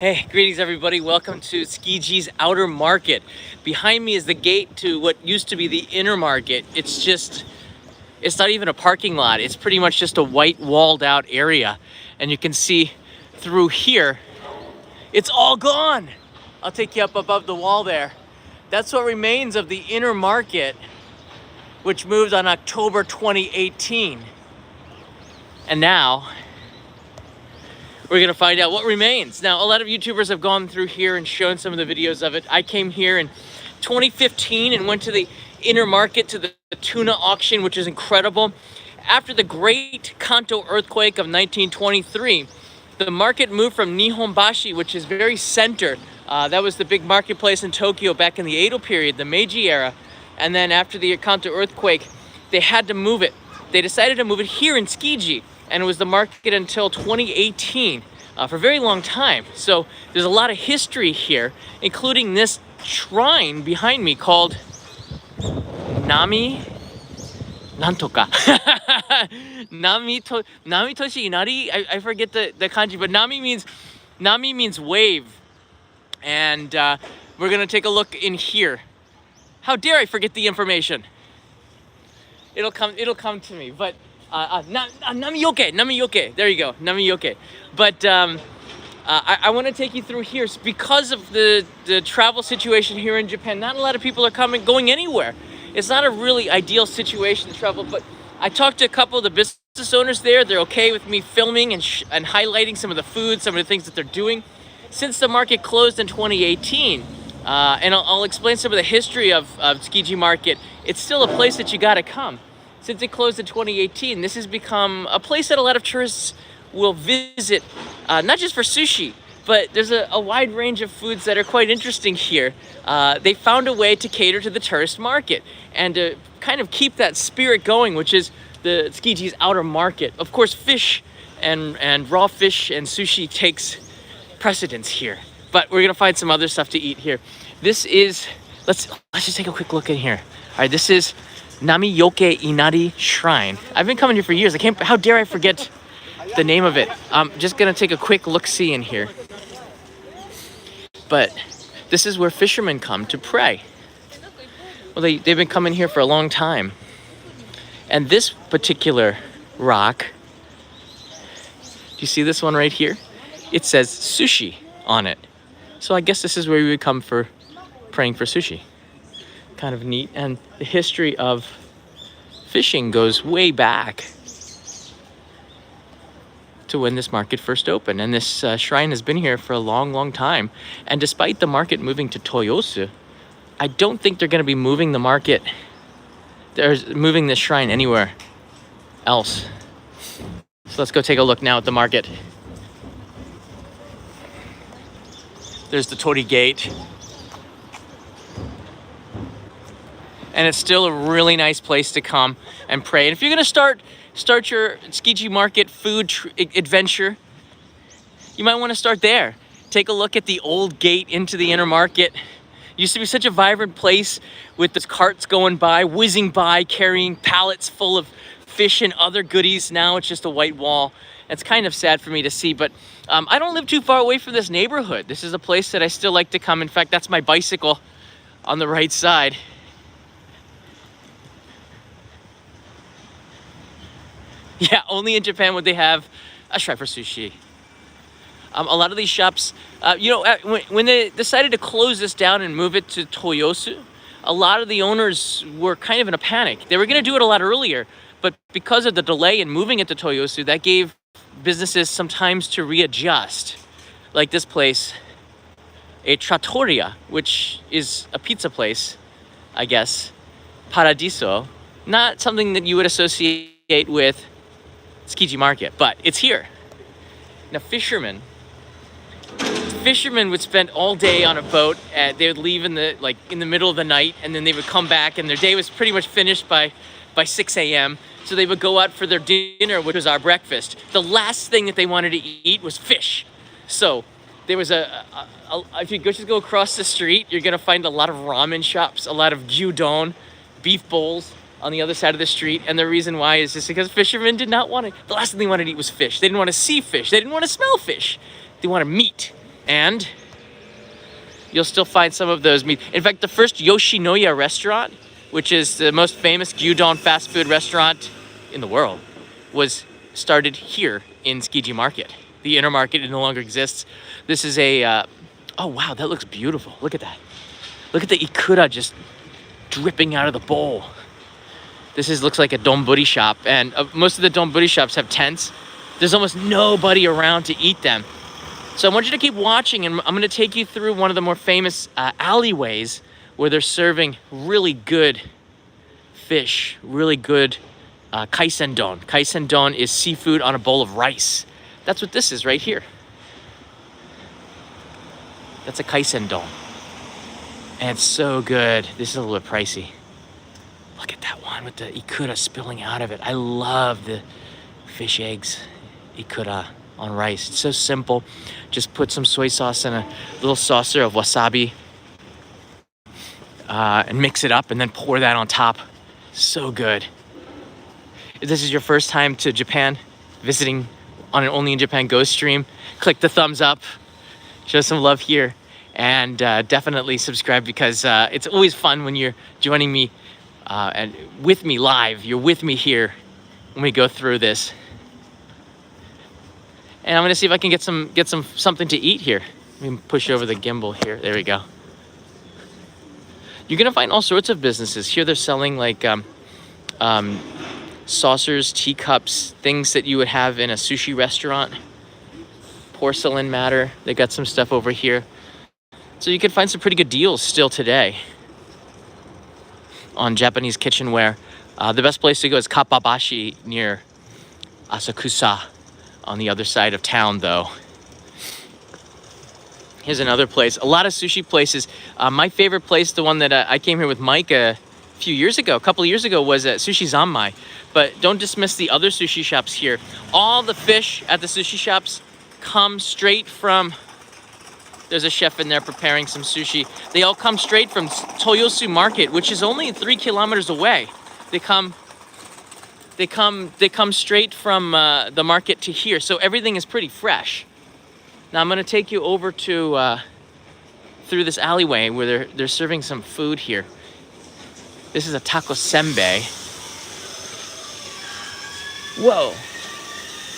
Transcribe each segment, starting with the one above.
Hey, greetings everybody. Welcome to Tsukiji's outer market. Behind me is the gate to what used to be the inner market. It's not even a parking lot. It's pretty much just a white walled out area. And you can see through here, it's all gone. I'll take you up above the wall there. That's what remains of the inner market, which moved on October 2018. And now, we're gonna find out what remains. Now, a lot of YouTubers have gone through here and shown some of the videos of it. I came here in 2015 and went to the inner market to the tuna auction, which is incredible. After the great Kanto earthquake of 1923, the market moved from Nihonbashi, which is very center. That was the big marketplace in Tokyo back in the Edo period, the Meiji era. And then after the Kanto earthquake, they had to move it. They decided to move it here in Tsukiji. And it was the market until 2018 for a very long time. So there's a lot of history here, including this shrine behind me called Nami Nantoka. Nami Toshi Inari. I forget the kanji, but Nami means wave. And we're gonna take a look in here. How dare I forget the information? It'll come to me, but. Nami-yoke. There you go, Nami-yoke. But I want to take you through here because of the travel situation here in Japan. Not a lot of people are going anywhere. It's not a really ideal situation to travel, but I talked to a couple of the business owners there. They're okay with me filming and highlighting some of the food, some of the things that they're doing. Since the market closed in 2018, and I'll explain some of the history of Tsukiji Market, it's still a place that you gotta come. Since it closed in 2018, this has become a place that a lot of tourists will visit, not just for sushi, but there's a wide range of foods that are quite interesting here. They found a way to cater to the tourist market and to kind of keep that spirit going, which is the Tsukiji's outer market. Of course, fish and raw fish and sushi takes precedence here, but we're gonna find some other stuff to eat here. This is, let's just take a quick look in here. All right, this is Nami-yoke Inari Shrine. I've been coming here for years. How dare I forget the name of it? I'm just gonna take a quick look-see in here. But this is where fishermen come to pray. Well, they've been coming here for a long time. And this particular rock, do you see this one right here? It says sushi on it. So I guess this is where we would come for praying for sushi. Kind of neat. And the history of fishing goes way back to when this market first opened, and this shrine has been here for a long time. And despite the market moving to Toyosu, I don't think they're going to be moving the market, moving this shrine anywhere else. So let's go take a look now at the market. There's the Tori Gate. And it's still a really nice place to come and pray. And if you're gonna start your Tsukiji Market food adventure, you might wanna start there. Take a look at the old gate into the inner market. It used to be such a vibrant place with the carts going by, whizzing by, carrying pallets full of fish and other goodies. Now it's just a white wall. It's kind of sad for me to see, but I don't live too far away from this neighborhood. This is a place that I still like to come. In fact, that's my bicycle on the right side. Yeah, only in Japan would they have a shrine for sushi. A lot of these shops, when they decided to close this down and move it to Toyosu, a lot of the owners were kind of in a panic. They were going to do it a lot earlier, but because of the delay in moving it to Toyosu, that gave businesses some time to readjust. Like this place, a trattoria, which is a pizza place, I guess, Paradiso. Not something that you would associate with Tsukiji Market, but it's here. Now, fishermen would spend all day on a boat. They would leave in the middle of the night, and then they would come back, and their day was pretty much finished by 6 a.m. So they would go out for their dinner, which was our breakfast. The last thing that they wanted to eat was fish. So there was if you just go across the street, you're gonna find a lot of ramen shops, a lot of Udon, beef bowls on the other side of the street. And the reason why is just because fishermen did not want to, the last thing they wanted to eat was fish. They didn't want to see fish. They didn't want to smell fish. They wanted meat. And you'll still find some of those meat. In fact, the first Yoshinoya restaurant, which is the most famous gyudon fast food restaurant in the world, was started here in Tsukiji Market. The inner market no longer exists. This is a, oh wow, that looks beautiful. Look at that. Look at the ikura just dripping out of the bowl. This looks like a donburi shop, and most of the donburi shops have tents. There's almost nobody around to eat them. So I want you to keep watching, and I'm gonna take you through one of the more famous alleyways where they're serving really good fish, really good kaisen don. Kaisen don is seafood on a bowl of rice. That's what this is right here. That's a kaisen don. And it's so good. This is a little bit pricey. Look at that one with the ikura spilling out of it. I love the fish eggs, ikura on rice. It's so simple. Just put some soy sauce in a little saucer of wasabi and mix it up and then pour that on top. So good. If this is your first time to Japan, visiting on an Only in Japan Go stream, click the thumbs up, show some love here, and definitely subscribe, because it's always fun when you're joining me and with me live. You're with me here when we go through this. And I'm gonna see if I can get something to eat here. Let me push over the gimbal here. There we go. You're gonna find all sorts of businesses here. They're selling like saucers, teacups, things that you would have in a sushi restaurant. Porcelain matter. They got some stuff over here. So you can find some pretty good deals still today on Japanese kitchenware. The best place to go is Kappabashi near Asakusa on the other side of town, though. Here's another place. A lot of sushi places. My favorite place, the one that I came here with Mike a couple of years ago, was at Sushi Zanmai. But don't dismiss the other sushi shops here. All the fish at the sushi shops come straight from, there's a chef in there preparing some sushi. They all come straight from Toyosu Market, which is only 3 kilometers away. They come straight from the market to here. So everything is pretty fresh. Now I'm gonna take you over to through this alleyway where they're serving some food here. This is a taco senbei. Whoa,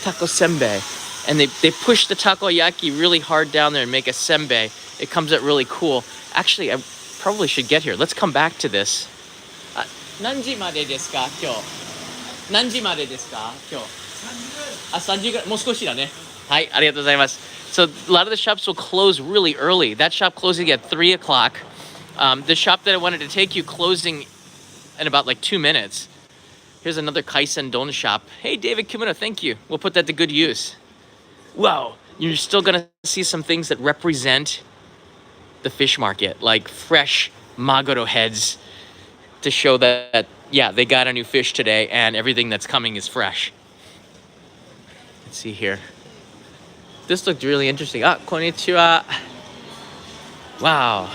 taco senbei. And they push the takoyaki really hard down there and make a senbei. It comes out really cool. Actually, I probably should get here. Let's come back to this. 何時までですか今日何時までですか今日あ3時ぐらいもう少しだねはいありがとうございます So a lot of the shops will close really early. That shop closing at 3 o'clock. The shop that I wanted to take you closing in about like 2 minutes. Here's another kaisen don shop. Hey David Kimura, thank you. We'll put that to good use. Wow, you're still gonna see some things that represent the fish market, like fresh maguro heads, to show that, yeah, they got a new fish today and everything that's coming is fresh. Let's see here. This looked really interesting. Ah, konnichiwa. Wow.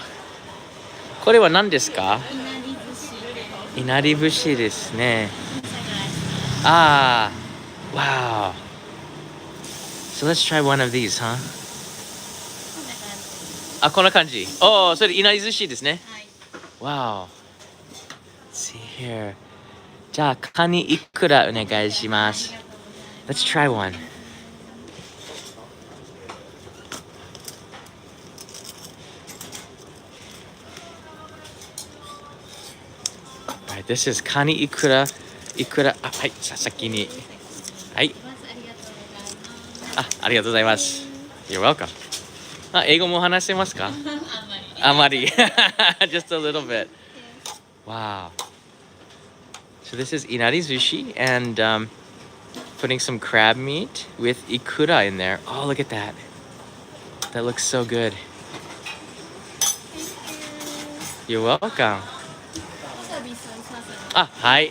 これは何ですか? Inari bushi ですね. Ah, wow. So let's try one of these, huh? あ、こんな感じ. Oh, それいなり寿司ですね. Wow. Let's see here. じゃあカニいくらお願いします. Let's try one. Alright, this is カニいくらあ、はい、先にはい。あ、ありがとうございます。You're welcome. あ、英語も話せますか? あまり. Just a little bit. Wow. So this is inari sushi and putting some crab meat with ikura in there. Oh, look at that. That looks so good. You're welcome. Ah, hi.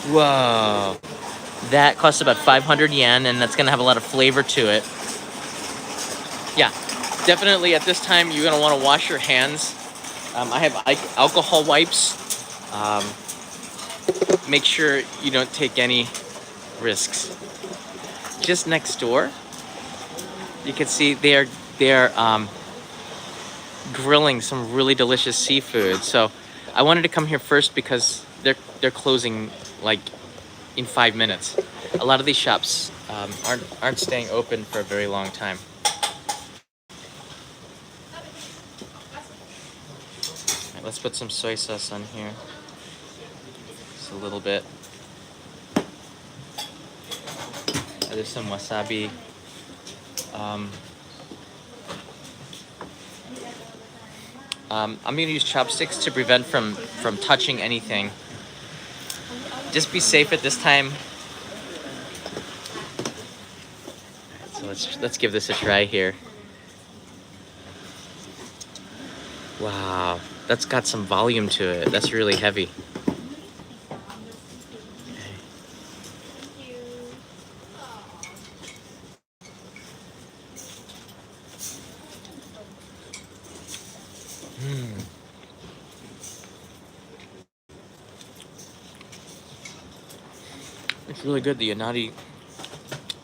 Whoa. That costs about 500 yen, and that's gonna have a lot of flavor to it. Yeah, definitely at this time you're gonna want to wash your hands. I have alcohol wipes. Make sure you don't take any risks. just next door, you can see they're grilling some really delicious seafood. So I wanted to come here first because they're closing like in 5 minutes. A lot of these shops aren't staying open for a very long time. All right, let's put some soy sauce on here. Just a little bit. There's some wasabi. I'm gonna use chopsticks to prevent from touching anything. Just be safe at this time. So let's give this a try here. Wow, that's got some volume to it. That's really heavy. It's really good. The Untitled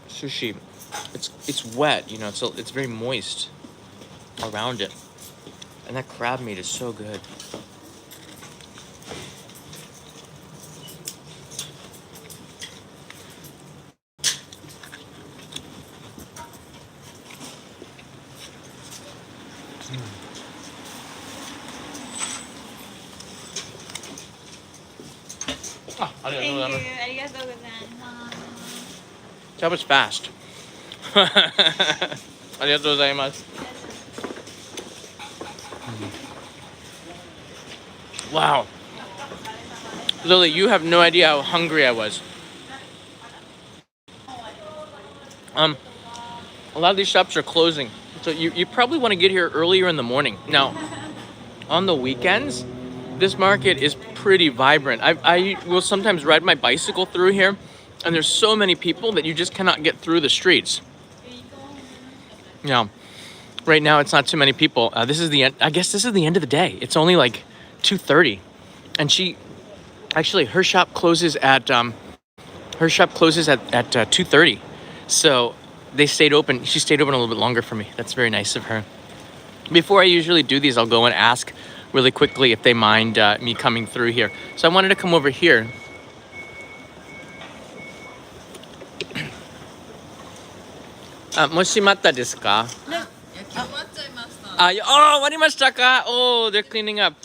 Sushi, it's wet, you know, so it's very moist around it, and that crab meat is so good. That was fast. ありがとうございます。Wow. Lily, you have no idea how hungry I was. A lot of these shops are closing, so you probably want to get here earlier in the morning. Now, on the weekends, this market is pretty vibrant. I will sometimes ride my bicycle through here, and there's so many people that you just cannot get through the streets. Yeah, right now it's not too many people. This is the end. I guess this is the end of the day. It's only like 2:30, and her shop closes at 2:30. So they stayed open. She stayed open a little bit longer for me. That's very nice of her. Before I usually do these, I'll go and ask really quickly if they mind me coming through here. So I wanted to come over here. Moshimata desu ka? Oh, 終わりましたか? Oh, they're cleaning up.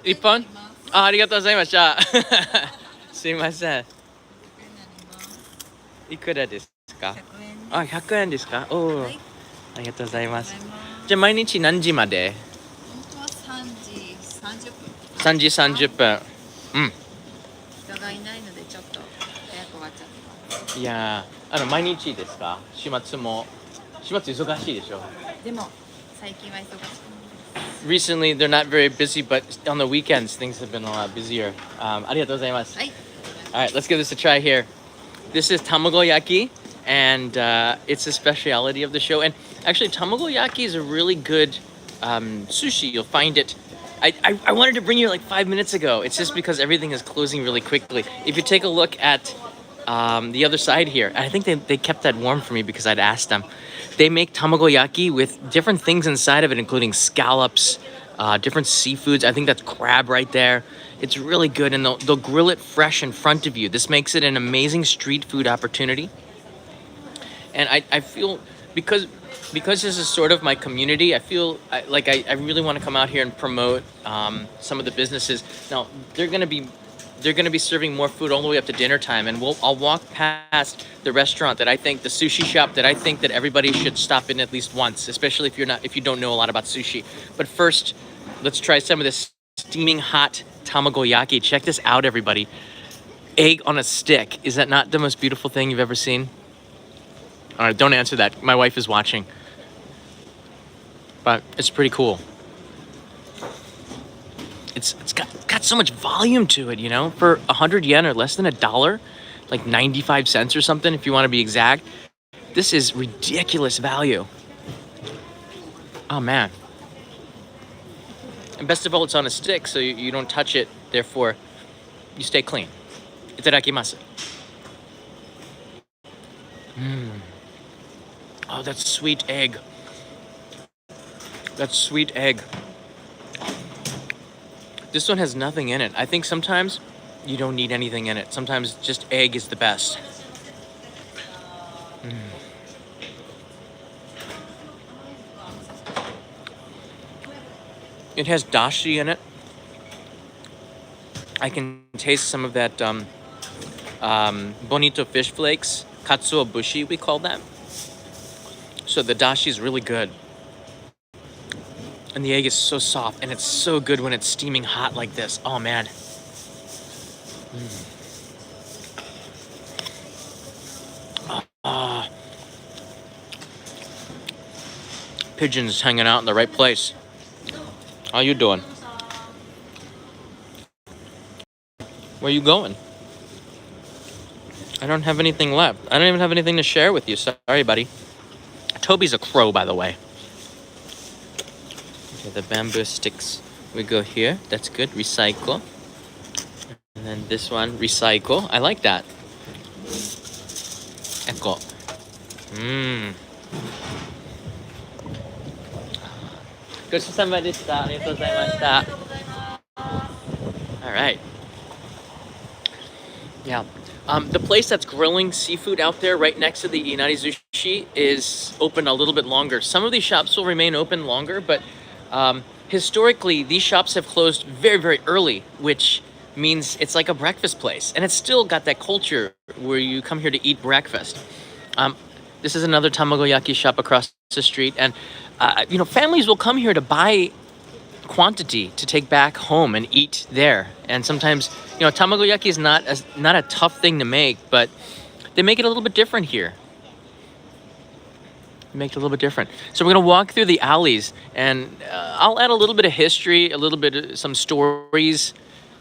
一本? ありがとうございました。すいません。いくらですか? 100円ですか? Oh, ありがとうございます。じゃあ毎日何時まで? 3時30分。人がいないのでちょっと早く終わっちゃってます。いやー、毎日ですか? 週末忙しいでしょ? でも最近は忙しくないです。Recently, they're not very busy, but on the weekends, things have been a lot busier. ありがとうございます。はい。All right, let's give this a try here. This is Tamagoyaki, and it's a specialty of the show. And actually, Tamagoyaki is a really good sushi. You'll find it. I wanted to bring you like 5 minutes ago. It's just because everything is closing really quickly. If you take a look at the other side here, I think they kept that warm for me because I'd asked them. They make tamagoyaki with different things inside of it, including scallops, different seafoods. I think that's crab right there. It's really good, and they'll grill it fresh in front of you. This makes it an amazing street food opportunity. And I feel, because this is sort of my community, I feel like I really want to come out here and promote some of the businesses. Now, they're going to be serving more food all the way up to dinner time, and I'll walk past the restaurant that I think, the sushi shop that I think that everybody should stop in at least once, especially if you don't know a lot about sushi. But first, let's try some of this steaming hot tamagoyaki. Check this out, everybody. Egg on a stick. Is that not the most beautiful thing you've ever seen? All right, don't answer that. My wife is watching. But it's pretty cool. It's got so much volume to it, you know? For 100 yen or less than $1, like 95 cents or something, if you want to be exact. This is ridiculous value. Oh, man. And best of all, it's on a stick, so you don't touch it. Therefore, you stay clean. Itadakimasu. Oh, that sweet egg. That sweet egg. This one has nothing in it. I think sometimes you don't need anything in it. Sometimes just egg is the best. It has dashi in it. I can taste some of that bonito fish flakes, katsuo bushi, we call that. So the dashi is really good. And the egg is so soft, and it's so good when it's steaming hot like this. Oh, man. Pigeons hanging out in the right place. How you doing? Where you going? I don't have anything left. I don't even have anything to share with you. Sorry, buddy. Toby's a crow, by the way. Okay, the bamboo sticks. We go here. That's good. Recycle. And then this one, recycle. I like that. Echo. Mmm. ごちそうさまでした。ありがとうございました。All right. Yeah. The place that's grilling seafood out there right next to the Inari Sushi is open a little bit longer. Some of these shops will remain open longer, but historically, these shops have closed very, very early, which means it's like a breakfast place. And it's still got that culture where you come here to eat breakfast. This is another Tamagoyaki shop across the street. And, families will come here to buy quantity to take back home and eat there. And sometimes, tamagoyaki is not a tough thing to make, but they make it a little bit different here. Make it a little bit different. So we're gonna walk through the alleys, and I'll add a little bit of history, a little bit of some stories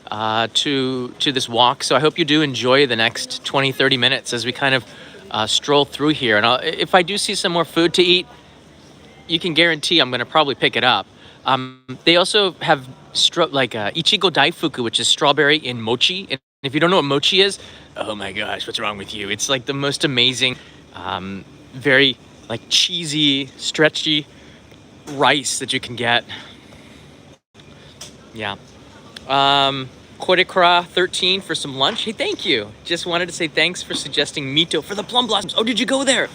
to this walk. So I hope you do enjoy the next 20-30 minutes as we kind of stroll through here. And if I do see some more food to eat, you can guarantee I'm gonna probably pick it up. They also have Ichigo Daifuku, which is strawberry in mochi. And if you don't know what mochi is, oh my gosh, what's wrong with you? It's like the most amazing, very like cheesy, stretchy rice that you can get. Yeah. Korekura 13 for some lunch. Hey, thank you. Just wanted to say thanks for suggesting Mito for the plum blossoms. Oh, did you go there?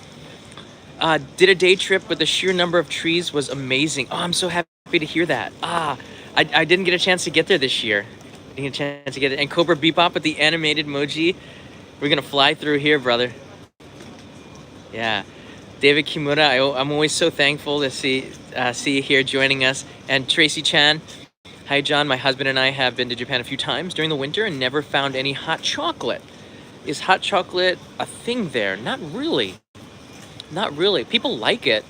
Did a day trip with the sheer number of trees was amazing. Oh, I'm so happy to hear that. I didn't get a chance to get there this year. Didn't get a chance to get it. And Cobra Bebop with the animated emoji. We're gonna fly through here, brother. Yeah. David Kimura, I'm always so thankful to see you here joining us. And Tracy Chan. Hi, John. My husband and I have been to Japan a few times during the winter and never found any hot chocolate. Is hot chocolate a thing there? Not really. Not really. People like it,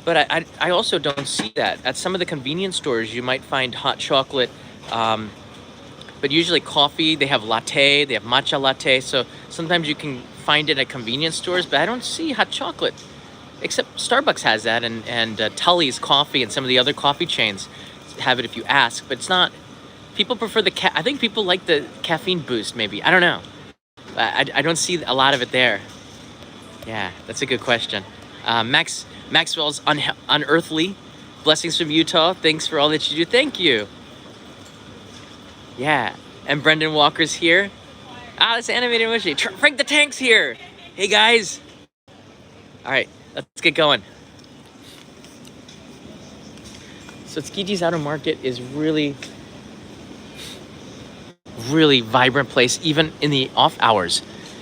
but I also don't see that. At some of the convenience stores, you might find hot chocolate, but usually coffee. They have latte, they have matcha latte, so sometimes you can find it at convenience stores, but I don't see hot chocolate, except Starbucks has that, and Tully's Coffee and some of the other coffee chains have it if you ask, but it's not. People prefer I think people like the caffeine boost, maybe. I don't know. I don't see a lot of it there. Yeah, that's a good question. Maxwell's unearthly. Blessings from Utah. Thanks for all that you do. Thank you. Yeah, and Brendan Walker's here. That's animated emoji. Frank the Tank's here. Hey, guys. All right, let's get going. So Tsukiji's Outer Market is really vibrant place, even in the off hours.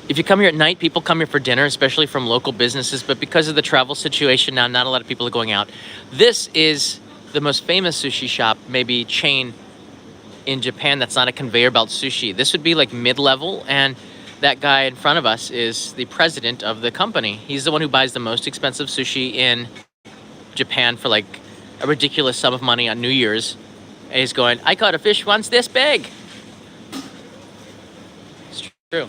If you come here at night, people come here for dinner, especially from local businesses, but because of the travel situation now, not a lot of people are going out. This is the most famous sushi shop, maybe chain in Japan that's not a conveyor belt sushi. This would be like mid-level, and that guy in front of us is the president of the company. He's the one who buys the most expensive sushi in Japan for like a ridiculous sum of money on New Year's. And he's going, I caught a fish once this big. It's true.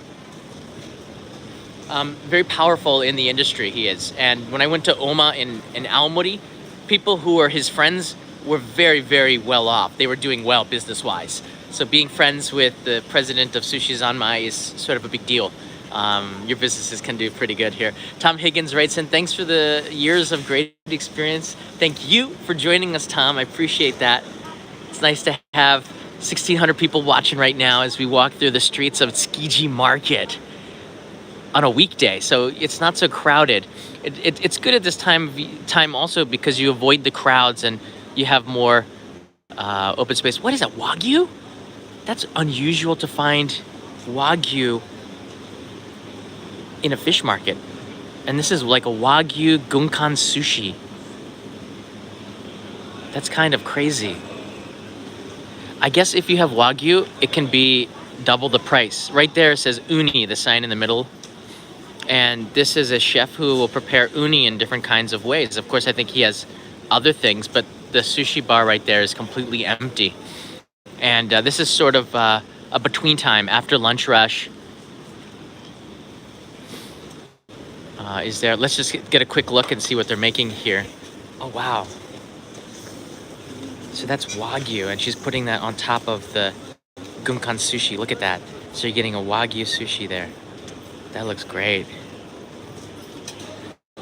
Very powerful in the industry, he is. And when I went to Oma in Aomori, people who are his friends were very, very well off. They were doing well business-wise. So being friends with the president of Sushi Zanmai is sort of a big deal. your businesses can do pretty good here. Tom Higgins writes in, thanks for the years of great experience. Thank you for joining us, Tom. I appreciate that. It's nice to have 1,600 people watching right now as we walk through the streets of Tsukiji Market on a weekday, so it's not so crowded. It's good at this time also because you avoid the crowds and you have more open space. What is that, Wagyu? That's unusual to find Wagyu in a fish market. And this is like a Wagyu Gunkan sushi. That's kind of crazy. I guess if you have Wagyu, it can be double the price. Right there it says uni, the sign in the middle. And this is a chef who will prepare uni in different kinds of ways. Of course, I think he has other things, but the sushi bar right there is completely empty. And this is sort of a between time after lunch rush. Is there? Let's just get a quick look and see what they're making here. Oh, wow. So that's Wagyu, and she's putting that on top of the Gunkan sushi. Look at that. So you're getting a Wagyu sushi there. That looks great.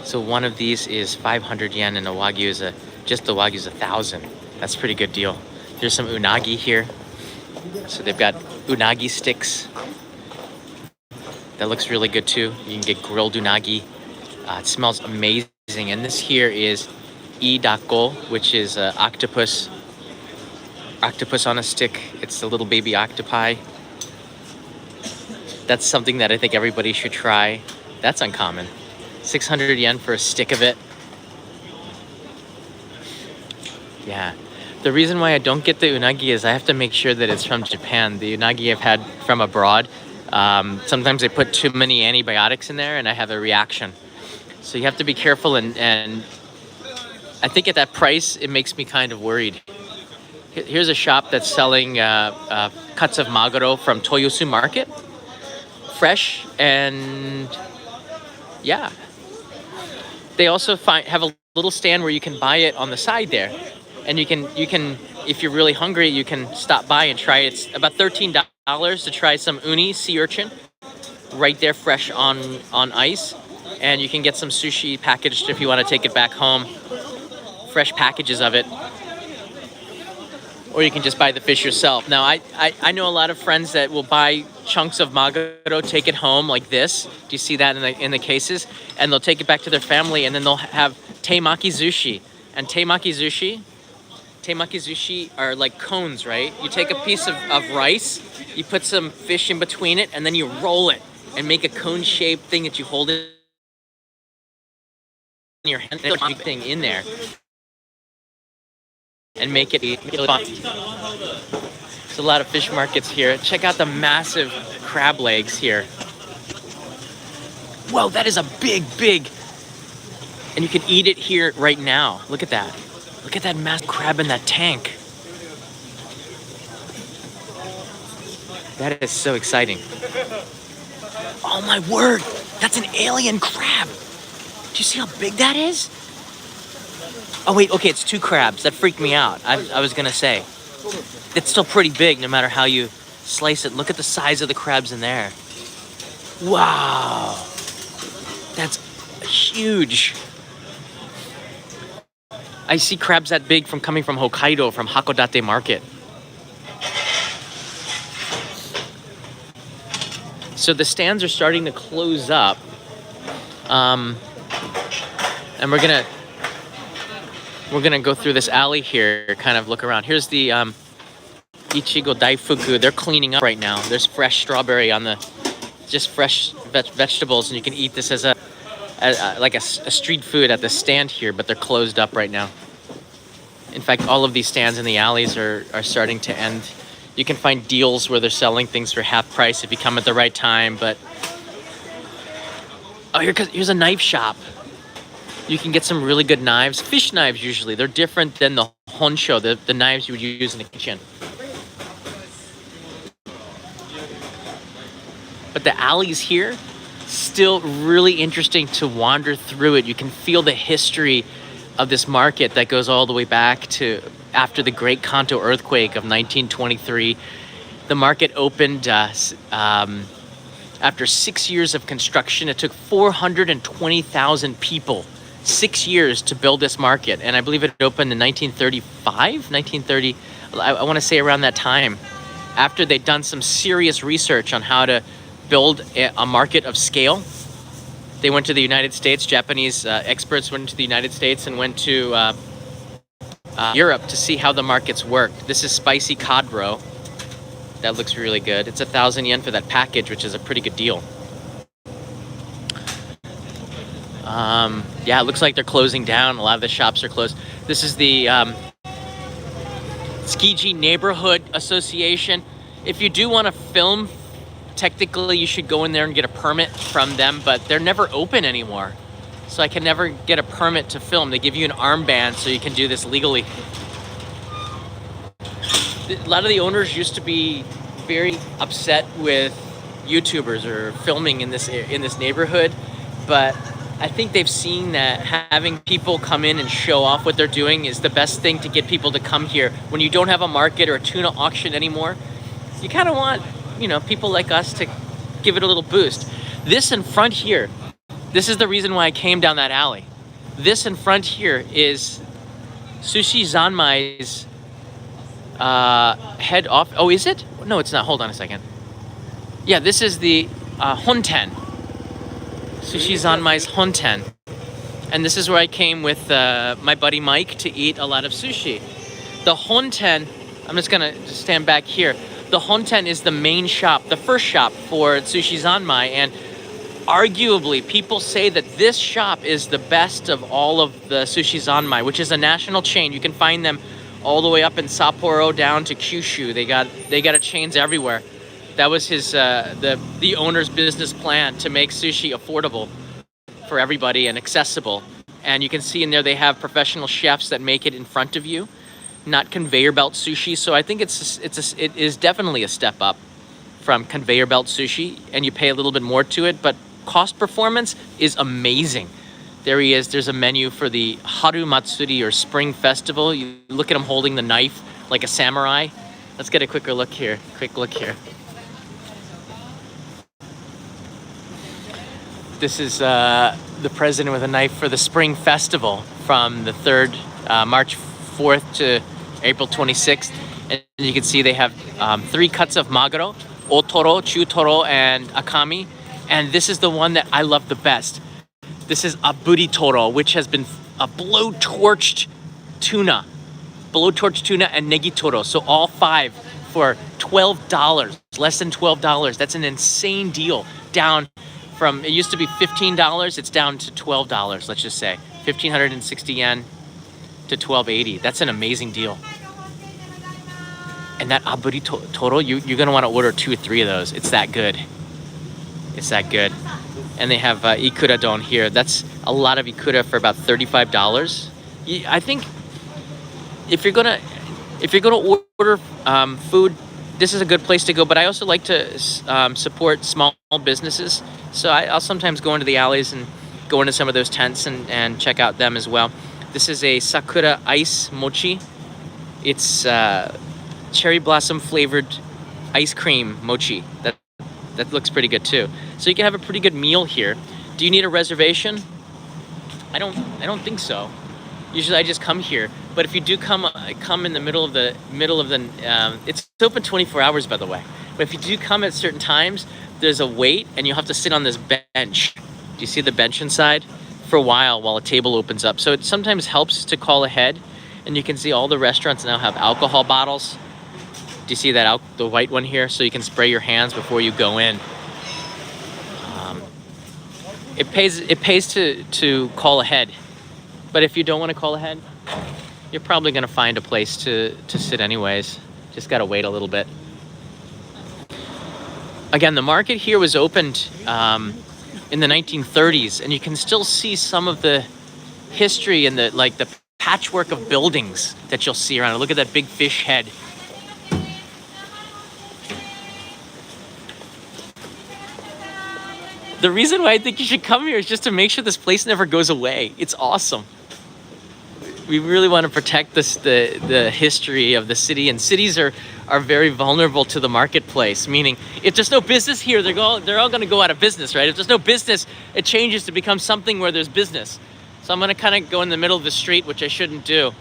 So one of these is 500 yen, and the Wagyu is just the Wagyu is 1,000. That's a pretty good deal. There's some unagi here. So they've got unagi sticks. That looks really good too. You can get grilled unagi. It smells amazing. And this here is idako, which is octopus on a stick. It's a little baby octopi. That's something that I think everybody should try. That's uncommon. 600 yen for a stick of it. Yeah. The reason why I don't get the unagi is I have to make sure that it's from Japan. The unagi I've had from abroad, sometimes they put too many antibiotics in there and I have a reaction. So you have to be careful, and I think at that price, it makes me kind of worried. Here's a shop that's selling cuts of maguro from Toyosu Market. Fresh, and yeah. They also have a little stand where you can buy it on the side there. And you can, if you're really hungry, you can stop by and try it. It's about $13 to try some uni, sea urchin, right there fresh on ice. And you can get some sushi packaged if you want to take it back home. Fresh packages of it. Or you can just buy the fish yourself. Now, I know a lot of friends that will buy chunks of maguro, take it home like this. Do you see that in the cases? And they'll take it back to their family, and then they'll have Tamaki Sushi. And Tamaki Sushi are like cones, right? You take a piece of rice, you put some fish in between it, and then you roll it and make a cone-shaped thing that you hold in your hand. There's a thing in there. And make it fun. There's a lot of fish markets here. Check out the massive crab legs here. Whoa, that is a big. And you can eat it here right now. Look at that. Look at that massive crab in that tank. That is so exciting. Oh my word, that's an alien crab. Do you see how big that is? Oh wait, okay, it's two crabs. That freaked me out. I was gonna say. It's still pretty big no matter how you slice it. Look at the size of the crabs in there. Wow. That's huge. I see crabs that big coming from Hokkaido, from Hakodate Market. So the stands are starting to close up. And we're gonna go through this alley here, kind of look around. Here's the Ichigo Daifuku. They're cleaning up right now. There's fresh strawberry on just fresh vegetables, and you can eat this as like a street food at the stand here, but they're closed up right now. In fact, all of these stands in the alleys are starting to end. You can find deals where they're selling things for half price if you come at the right time, but... Oh, here's a knife shop. You can get some really good knives. Fish knives, usually. They're different than the honsho, the knives you would use in the kitchen. But the alleys here, still really interesting to wander through it. You can feel the history of this market that goes all the way back to after the Great Kanto earthquake of 1923. The market opened After 6 years of construction, it took 420,000 people 6 years to build this market. And I believe it opened in 1935, 1930. I want to say around that time, after they'd done some serious research on how to build a market of scale. They went to the United States. Japanese experts went to the United States and went to Europe to see how the markets worked. This is spicy Cod Roe. That looks really good. It's 1,000 yen for that package, which is a pretty good deal. Yeah, it looks like they're closing down. A lot of the shops are closed. This is the Tsukiji Neighborhood Association. If you do want to film, technically you should go in there and get a permit from them, but they're never open anymore. So I can never get a permit to film. They give you an armband so you can do this legally. A lot of the owners used to be very upset with YouTubers or filming in this neighborhood, but I think they've seen that having people come in and show off what they're doing is the best thing to get people to come here. When you don't have a market or a tuna auction anymore, you kind of want, people like us to give it a little boost. This in front here, this is the reason why I came down that alley. This in front here is Sushi Zanmai's head off. Oh, is it? No, it's not. Hold on a second. Yeah, this is the Honten. Sushi Zanmai's Honten. And this is where I came with my buddy Mike to eat a lot of sushi. The Honten, I'm just gonna stand back here. The Honten is the main shop, the first shop for Sushi Zanmai, and arguably people say that this shop is the best of all of the Sushi Zanmai, which is a national chain. You can find them all the way up in Sapporo down to Kyushu. They got chains everywhere. That was his the owner's business plan, to make sushi affordable for everybody and accessible. And you can see in there they have professional chefs that make it in front of you, not conveyor belt sushi. So I think it is definitely a step up from conveyor belt sushi, and you pay a little bit more to it, but cost performance is amazing. There he is. There's a menu for the Haru Matsuri, or Spring Festival. You look at him holding the knife like a samurai. Let's get a quick look here. This is the president with a knife for the Spring Festival from the 3rd, March 4th to April 26th. And you can see they have 3 cuts of maguro, otoro, chutoro, and akami. And this is the one that I love the best. This is aburi toro, which has been a blow-torched tuna and negi toro. So all 5 for $12, less than $12. That's an insane deal. Down from, it used to be $15, it's down to $12, let's just say. 1,560 yen to 1,280. That's an amazing deal. And that aburi toro, you're gonna wanna order 2 or 3 of those. It's that good. And they have ikura don here. That's a lot of ikura for about $35. I think if you're gonna order food, this is a good place to go. But I also like to support small businesses. So I'll sometimes go into the alleys and go into some of those tents and check out them as well. This is a Sakura Ice Mochi. It's cherry blossom flavored ice cream mochi. That looks pretty good too. So you can have a pretty good meal here. Do you need a reservation? I don't think so. Usually I just come here. But if you do come in the middle of the it's open 24 hours, by the way. But if you do come at certain times, there's a wait and you'll have to sit on this bench. Do you see the bench inside? For a while a table opens up. So it sometimes helps to call ahead. And you can see all the restaurants now have alcohol bottles. Do you see that the white one here? So you can spray your hands before you go in. It pays to call ahead. But if you don't want to call ahead, you're probably going to find a place to sit anyways. Just got to wait a little bit. Again, the market here was opened in the 1930s, and you can still see some of the history and the patchwork of buildings that you'll see around it. Look at that big fish head. The reason why I think you should come here is just to make sure this place never goes away. It's awesome. we really want to protect the history of the city, and cities are very vulnerable to the marketplace. Meaning, if there's no business here, they're all going to go out of business, right? If there's no business, it changes to become something where there's business. So I'm going to kind of go in the middle of the street, which I shouldn't do.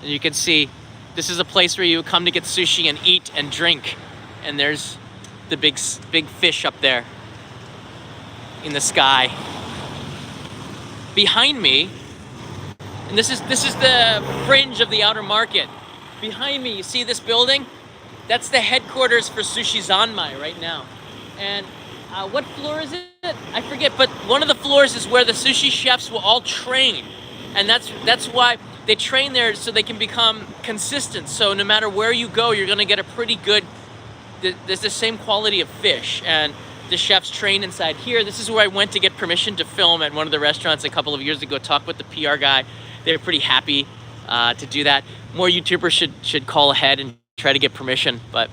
And you can see this is a place where you come to get sushi and eat and drink. And there's the big fish up there in the sky. Behind me, and this is the fringe of the outer market. Behind me, you see this building? That's the headquarters for Sushi Zanmai right now. And what floor is it? I forget, but one of the floors is where the sushi chefs will all train. And that's why they train there, so they can become consistent. So no matter where you go, you're gonna get a pretty good, there's the same quality of fish. And the chefs train inside here. This is where I went to get permission to film at one of the restaurants a couple of years ago, talk with the PR guy. They were pretty happy to do that. More YouTubers should call ahead and try to get permission, but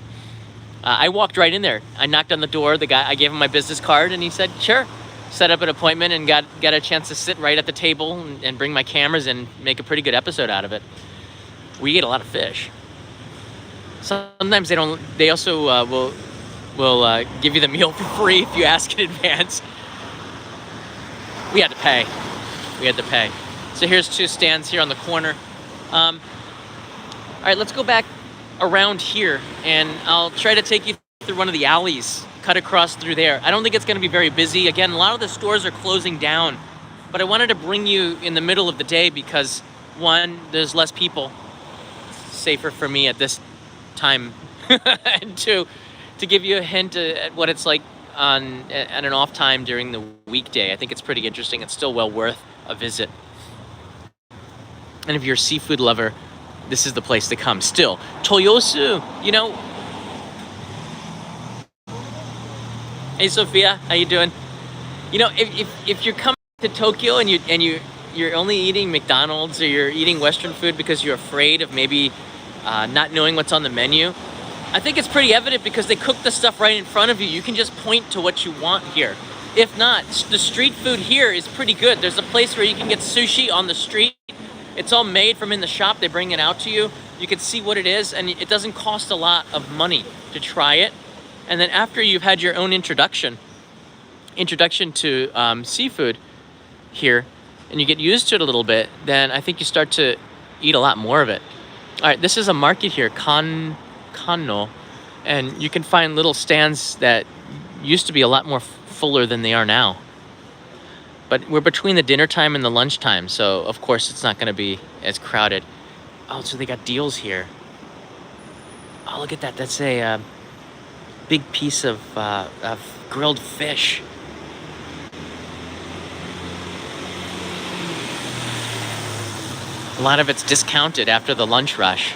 I walked right in there. I knocked on the door. The guy, I gave him my business card, and he said, sure. Set up an appointment and got a chance to sit right at the table and bring my cameras and make a pretty good episode out of it. We ate a lot of fish. Sometimes they also will give you the meal for free if you ask in advance. We had to pay. So here's two stands here on the corner. All right, let's go back around here, and I'll try to take you through one of the alleys, cut across through there. I don't think it's going to be very busy. Again, a lot of the stores are closing down, but I wanted to bring you in the middle of the day because, one, there's less people, safer for me at this time, and two, to give you a hint at what it's like at an off time during the weekday. I think it's pretty interesting. It's still well worth a visit. And if you're a seafood lover, this is the place to come. Still, Toyosu, Hey Sophia, how you doing? If you're coming to Tokyo and you're only eating McDonald's, or you're eating Western food because you're afraid of maybe not knowing what's on the menu, I think it's pretty evident because they cook the stuff right in front of you. You can just point to what you want here. If not, the street food here is pretty good. There's a place where you can get sushi on the street. It's all made from in the shop. They bring it out to you. You can see what it is, and it doesn't cost a lot of money to try it. And then after you've had your own introduction to seafood here, and you get used to it a little bit, then I think you start to eat a lot more of it. All right, this is a market here, Kanno, and you can find little stands that used to be a lot more fuller than they are now. But we're between the dinner time and the lunch time, so of course it's not going to be as crowded. Oh, so they got deals here. Oh, look at that. That's a big piece of grilled fish. A lot of it's discounted after the lunch rush.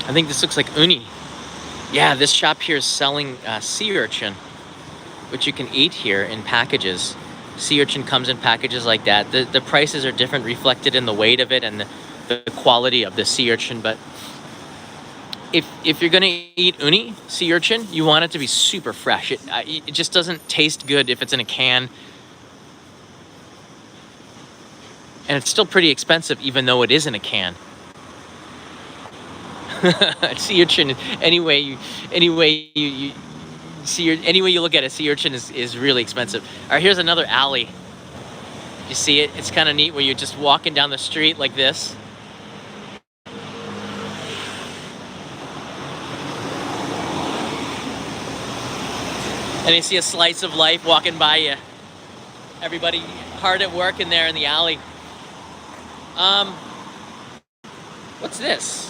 I think this looks like uni. Yeah, this shop here is selling sea urchin, which you can eat here in packages. Sea urchin comes in packages like that. The prices are different, reflected in the weight of it and the quality of the sea urchin. But if you're gonna eat uni, sea urchin, you want it to be super fresh. It just doesn't taste good if it's in a can. And it's still pretty expensive even though it is in a can. Sea urchin, any way you look at it, sea urchin is really expensive. All right, here's another alley. You see it? It's kind of neat where you're just walking down the street like this. And you see a slice of life walking by you. Everybody hard at work in there in the alley. What's this?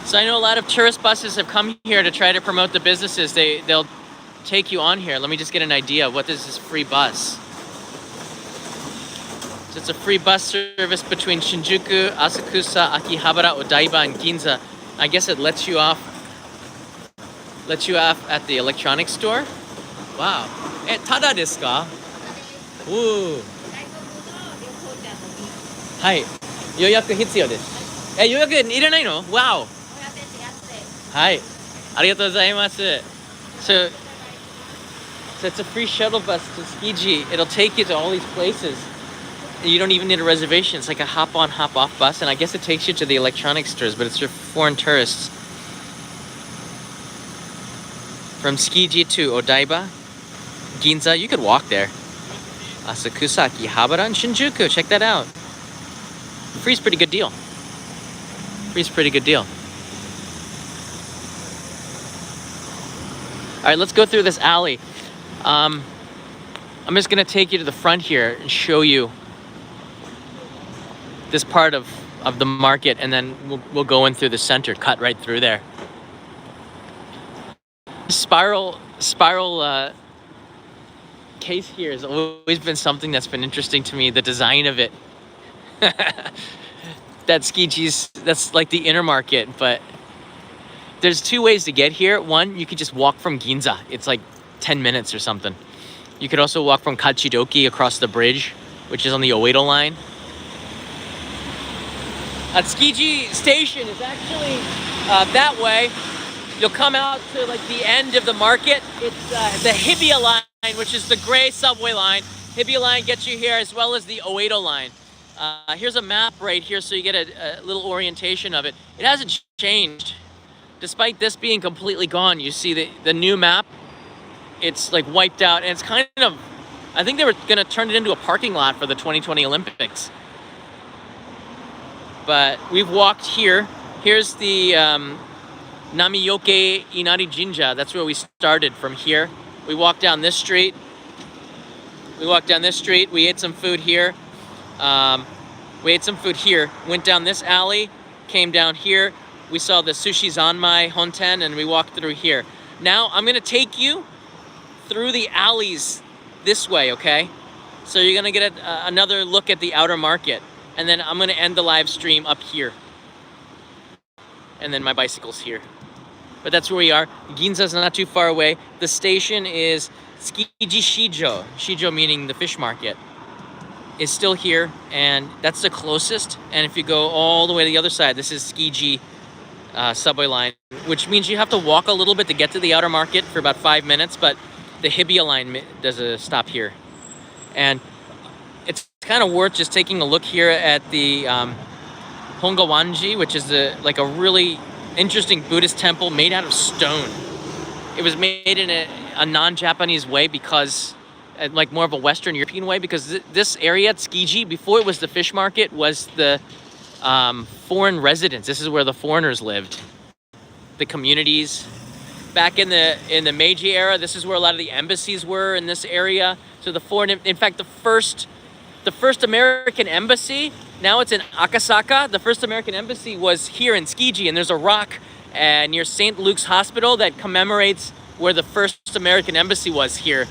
So I know a lot of tourist buses have come here to try to promote the businesses. They'll take you on here. Let me just get an idea. What is this free bus? So it's a free bus service between Shinjuku, Asakusa, Akihabara, Odaiba, and Ginza. I guess it lets you off at the electronics store. Wow. Tada desu ka? Ooh. はい。予約必要です。予約入れないの? Wow. はい。ありがとうございます。So So it's a free shuttle bus to Tsukiji. It'll take you to all these places. You don't even need a reservation. It's like a hop-on, hop-off bus, and I guess it takes you to the electronics stores, but it's for foreign tourists. From Tsukiji to Odaiba, Ginza, you could walk there. Asakusaki, Habaran, Shinjuku, check that out. Free's pretty good deal. Free's pretty good deal. All right, let's go through this alley. I'm just gonna take you to the front here and show you this part of the market, and then we'll go in through the center, cut right through there. Spiral case here has always been something that's been interesting to me, the design of it. That's Tsukiji's, that's like the inner market, but there's two ways to get here. One, you could just walk from Ginza. It's like 10 minutes or something. You could also walk from Kachidoki across the bridge, which is on the Oedo line. Tsukiji station is actually that way. You'll come out to like the end of the market. It's the Hibiya line, which is the gray subway line. Hibiya line gets you here, as well as the Oedo line. Here's a map right here, so you get a little orientation of it. It hasn't changed. Despite this being completely gone, you see the new map, it's like wiped out, and it's kind of, I think they were gonna turn it into a parking lot for the 2020 Olympics. But we've walked here. Here's the Namiyoke Inari Jinja. That's where we started from here. We walked down this street. We ate some food here. Went down this alley, came down here. We saw the Sushi Zanmai Honten, and we walked through here. Now I'm gonna take you through the alleys this way, okay? So you're gonna get another look at the outer market, and then I'm gonna end the live stream up here. And then my bicycle's here. But that's where we are. Ginza's not too far away. The station is Tsukiji Shijo. Shijo meaning the fish market. Is still here, and that's the closest. And if you go all the way to the other side, this is Tsukiji subway line, which means you have to walk a little bit to get to the outer market for about 5 minutes, but the Hibiya line does a stop here. And it's kind of worth just taking a look here at the Hongawanji, which is like a really interesting Buddhist temple made out of stone. It was made in a non-Japanese way, because like more of a Western European way, because this area, Tsukiji, before it was the fish market, was the foreign residents. This is where the foreigners lived. The communities. Back in the Meiji era, this is where a lot of the embassies were in this area. So the foreign, in fact, the first American embassy, now it's in Akasaka. The first American embassy was here in Tsukiji, and there's a rock near St. Luke's Hospital that commemorates where the first American embassy was here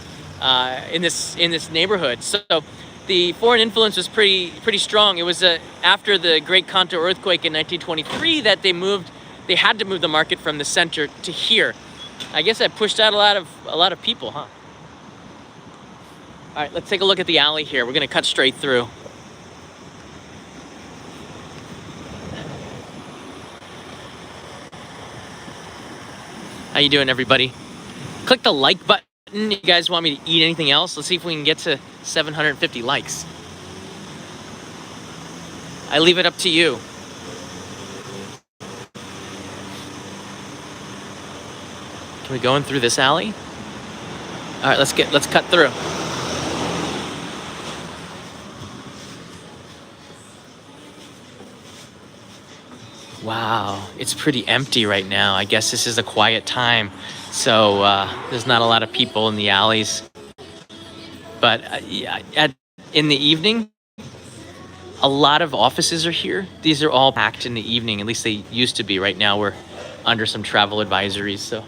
in this neighborhood. So the foreign influence was pretty strong. It was after the Great Kanto earthquake in 1923 that they had to move the market from the center to here. I guess that pushed out a lot of people, huh? All right, let's take a look at the alley here. We're gonna cut straight through. How you doing, everybody? Click the like button. You guys want me to eat anything else? Let's see if we can get to 750 likes. I leave it up to you. Can we go in through this alley? All right, let's cut through. Wow, it's pretty empty right now. I guess this is a quiet time, so there's not a lot of people in the alleys. But in the evening, a lot of offices are here. These are all packed in the evening, at least they used to be. Right now we're under some travel advisories, so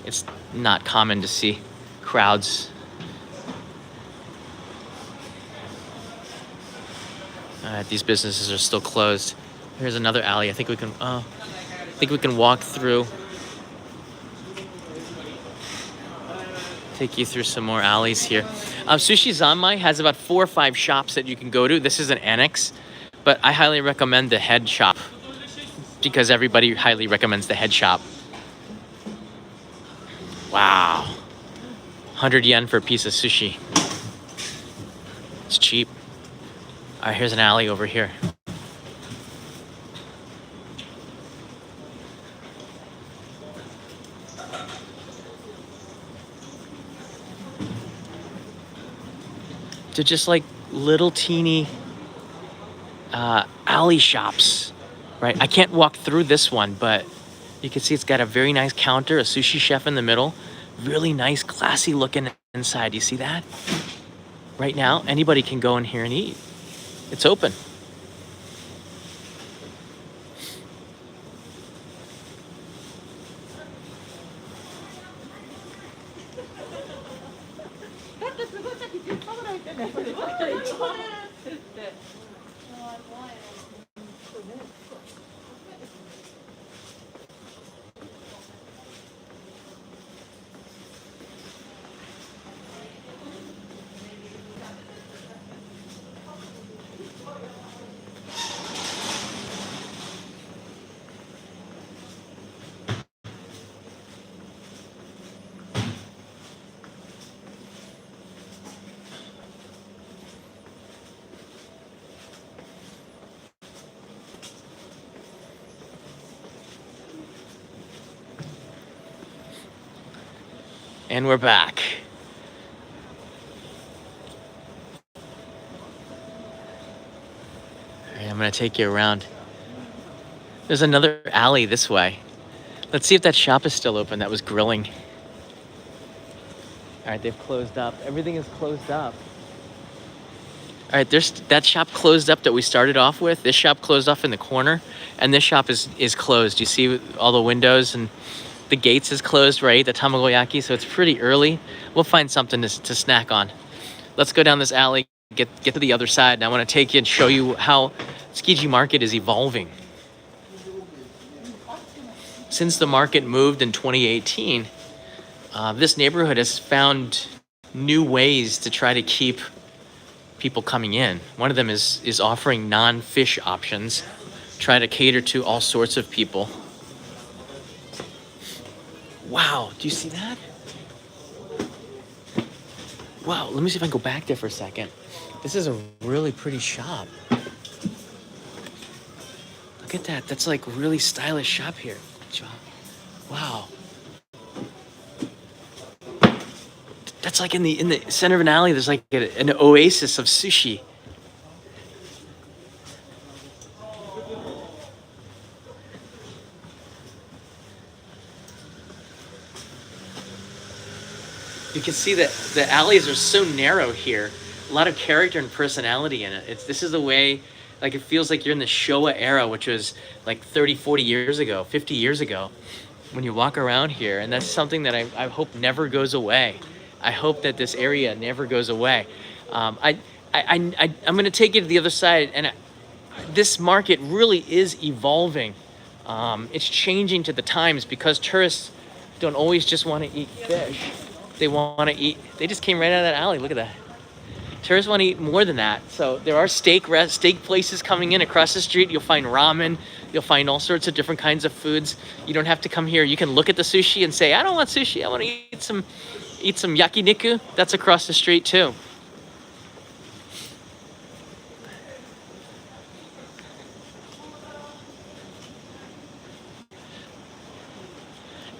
it's not common to see crowds. These businesses are still closed. Here's another alley. I think we can walk through. Take you through some more alleys here. Sushi Zanmai has about 4 or 5 shops that you can go to. This is an annex, but I highly recommend the head shop because everybody highly recommends the head shop. Wow. 100 yen for a piece of sushi. It's cheap. All right, here's an alley over here. They're just like little teeny alley shops, right? I can't walk through this one, but you can see it's got a very nice counter, a sushi chef in the middle. Really nice, classy looking inside. You see that? Right now, anybody can go in here and eat. It's open. And we're back. All right, I'm gonna take you around. There's another alley this way. Let's see if that shop is still open that was grilling. All right, they've closed up. Everything is closed up. All right, there's that shop closed up that we started off with. This shop closed off in the corner, and this shop is closed. You see all the windows and the gates is closed, right? The Tamagoyaki, so it's pretty early. We'll find something to snack on. Let's go down this alley, get to the other side, and I want to take you and show you how Tsukiji Market is evolving. Since the market moved in 2018, this neighborhood has found new ways to try to keep people coming in. One of them is offering non-fish options, try to cater to all sorts of people. Wow, do you see that? Wow, let me see if I can go back there for a second. This is a really pretty shop. Look at that. That's like really stylish shop here. Wow. That's like in the center of an alley. There's like an oasis of sushi. You can see that the alleys are so narrow here. A lot of character and personality in it. This is the way, like it feels like you're in the Showa era, which was like 30, 40 years ago, 50 years ago, when you walk around here. And that's something that I hope never goes away. I hope that this area never goes away. I'm gonna take you to the other side, and this market really is evolving. It's changing to the times because tourists don't always just want to eat fish. They want to eat. They just came right out of that alley. Look at that. Tourists want to eat more than that. So there are steak places coming in across the street. You'll find ramen. You'll find all sorts of different kinds of foods. You don't have to come here. You can look at the sushi and say, I don't want sushi. I want to eat some yakiniku. That's across the street too.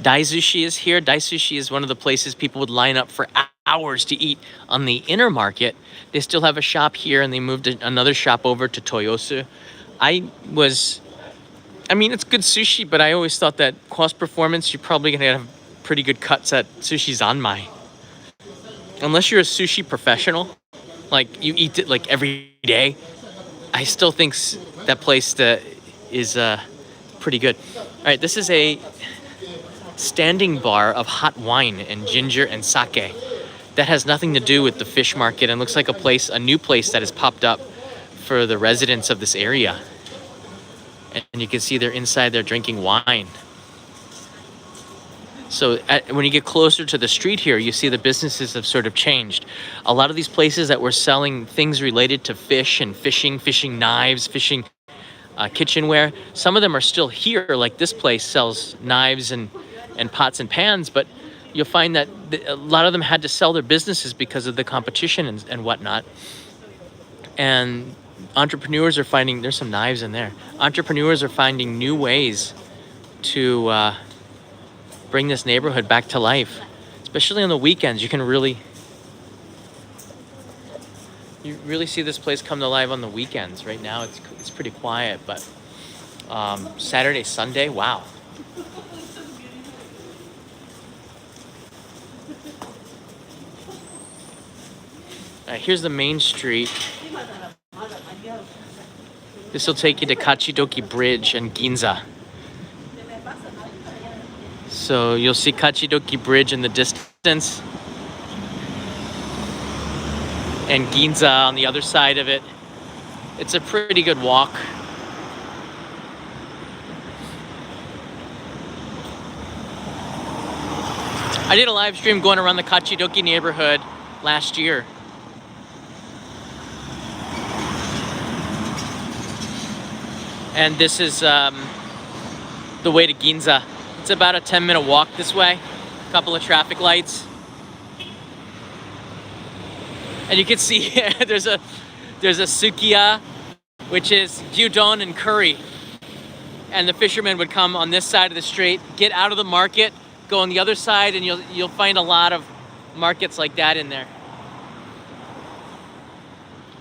Dai Sushi is here. Dai Sushi is one of the places people would line up for hours to eat on the inner market. They still have a shop here, and they moved another shop over to Toyosu. It's good sushi, but I always thought that cost performance, you're probably gonna have pretty good cuts at Sushi Zanmai. Unless you're a sushi professional, like you eat it like every day, I still think that place is pretty good. All right, this is a standing bar of hot wine and ginger and sake. That has nothing to do with the fish market, and looks like a new place that has popped up for the residents of this area. And you can see they're inside there drinking wine. So when you get closer to the street here, you see the businesses have sort of changed. A lot of these places that were selling things related to fish and fishing knives, fishing kitchenware, some of them are still here. Like this place sells knives and pots and pans, but you'll find that a lot of them had to sell their businesses because of the competition and whatnot. And entrepreneurs are finding, there's some knives in there. Entrepreneurs are finding new ways to bring this neighborhood back to life, especially on the weekends. You really see this place come to life on the weekends. Right now it's pretty quiet, but Saturday, Sunday, wow. All right, here's the main street. This will take you to Kachidoki Bridge and Ginza. So you'll see Kachidoki Bridge in the distance and Ginza on the other side of it. It's a pretty good walk. I did a live stream going around the Kachidoki neighborhood last year. And this is the way to Ginza. It's about a 10-minute walk this way. A couple of traffic lights. And you can see there's a sukiya, which is udon and curry. And the fishermen would come on this side of the street, get out of the market, go on the other side, and you'll find a lot of markets like that in there,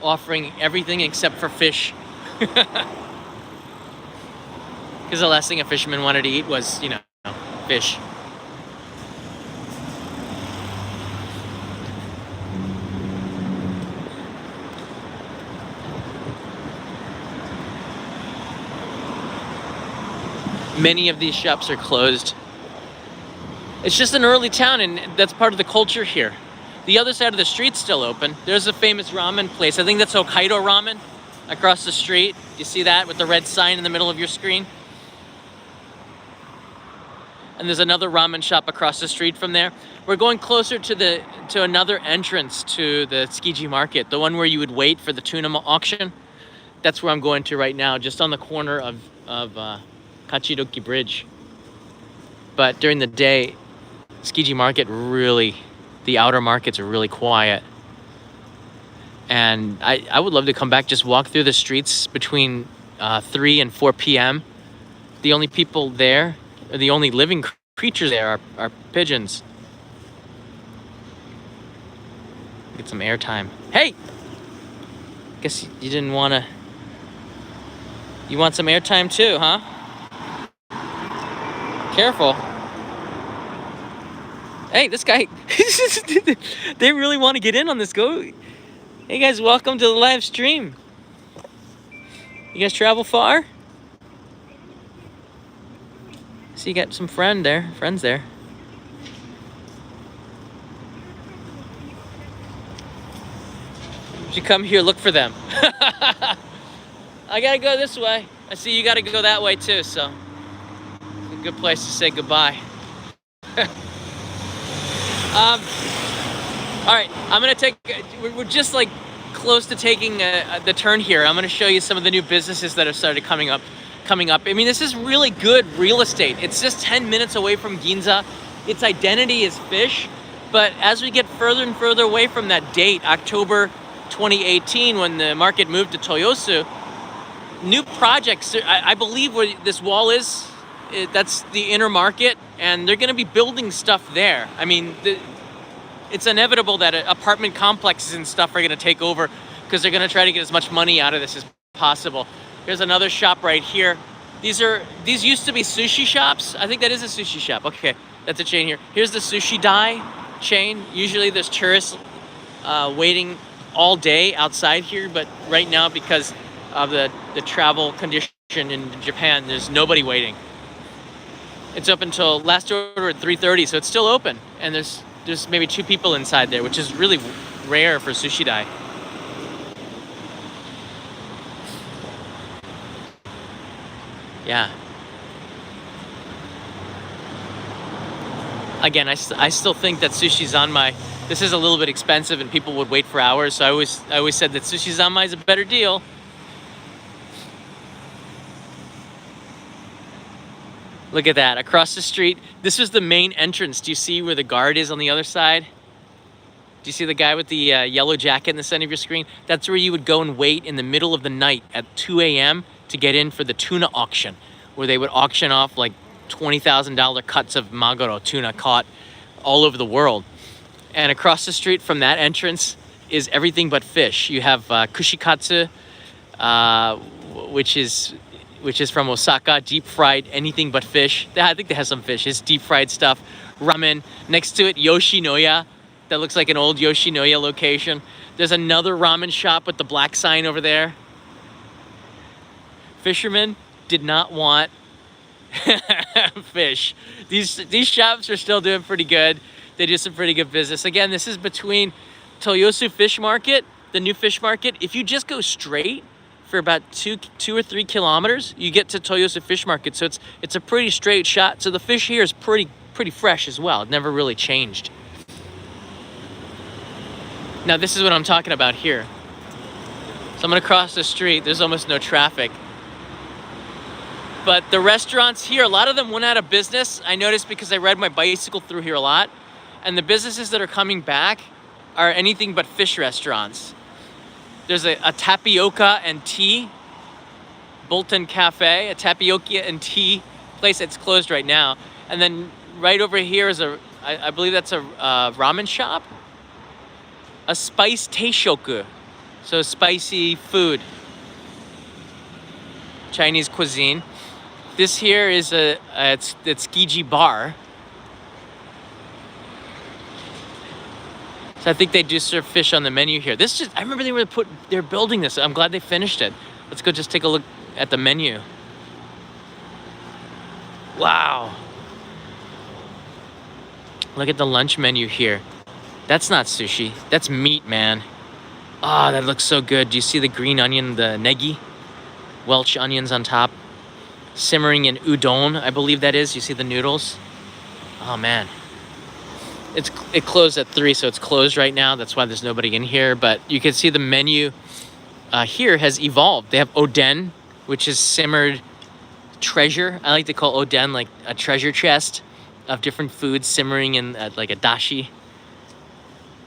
offering everything except for fish. Because the last thing a fisherman wanted to eat was, fish. Many of these shops are closed. It's just an early town, and that's part of the culture here. The other side of the street's still open. There's a famous ramen place. I think that's Hokkaido Ramen across the street. You see that with the red sign in the middle of your screen? And there's another ramen shop across the street from there. We're going closer to another entrance to the Tsukiji market, the one where you would wait for the tuna auction. That's where I'm going to right now, just on the corner of Kachidoki Bridge. But during the day, Tsukiji market the outer markets are really quiet. And I would love to come back, just walk through the streets between 3 and 4 p.m. The only people there, or the only living creatures there are pigeons. Get some airtime. Hey! Guess you didn't want to... You want some airtime too, huh? Careful. Hey, this guy... They really want to get in on this. Go... Hey guys, welcome to the live stream. You guys travel far? See, you got some friends there. You come here, look for them. I gotta go this way. I see you gotta go that way too, so it's a good place to say goodbye. All right, I'm gonna we're just like close to taking the turn here. I'm gonna show you some of the new businesses that have started coming up. I mean, this is really good real estate. It's just 10 minutes away from Ginza. Its identity is fish, but as we get further and further away from that date, October 2018, when the market moved to Toyosu, new projects, I believe where this wall is, that's the inner market, and they're gonna be building stuff there. I mean, it's inevitable that apartment complexes and stuff are gonna take over because they're gonna try to get as much money out of this as possible. Here's another shop right here. These used to be sushi shops. I think that is a sushi shop. Okay, that's a chain here. Here's the Sushi Dai chain. Usually there's tourists waiting all day outside here, but right now because of the travel condition in Japan, there's nobody waiting. It's open till last order at 3:30, so it's still open. And there's maybe 2 people inside there, which is really rare for Sushi Dai. Yeah. Again, I still think that Sushi Zanmai, this is a little bit expensive and people would wait for hours, so I always said that Sushi Zanmai is a better deal. Look at that, across the street. This is the main entrance. Do you see where the guard is on the other side? Do you see the guy with the yellow jacket in the center of your screen? That's where you would go and wait in the middle of the night at 2 a.m. to get in for the tuna auction, where they would auction off like $20,000 cuts of maguro tuna caught all over the world. And across the street from that entrance is everything but fish. You have kushikatsu, which is from Osaka, deep fried, anything but fish. I think they have some fish. It's deep fried stuff. Ramen. Next to it, Yoshinoya. That looks like an old Yoshinoya location. There's another ramen shop with the black sign over there. Fishermen did not want fish. These shops are still doing pretty good. They do some pretty good business. Again, this is between Toyosu Fish Market, the new fish market. If you just go straight for about two or 3 kilometers, you get to Toyosu Fish Market. So it's a pretty straight shot. So the fish here is pretty fresh as well. It never really changed. Now this is what I'm talking about here. So I'm gonna cross the street. There's almost no traffic. But the restaurants here, a lot of them went out of business. I noticed because I ride my bicycle through here a lot. And the businesses that are coming back are anything but fish restaurants. There's a tapioca and tea, Bolton Cafe, a tapioca and tea place that's closed right now. And then right over here is I believe that's a ramen shop. A spice teishoku, so spicy food, Chinese cuisine. This here is it's Tsukiji bar. So I think they do serve fish on the menu here. I remember they were building this. I'm glad they finished it. Let's go just take a look at the menu. Wow. Look at the lunch menu here. That's not sushi. That's meat, man. Ah, that looks so good. Do you see the green onion, the negi? Welch onions on top. Simmering in udon, I believe that is. You see the noodles? Oh, man. It closed at 3, so it's closed right now. That's why there's nobody in here. But you can see the menu here has evolved. They have oden, which is simmered treasure. I like to call oden like a treasure chest of different foods simmering in like a dashi.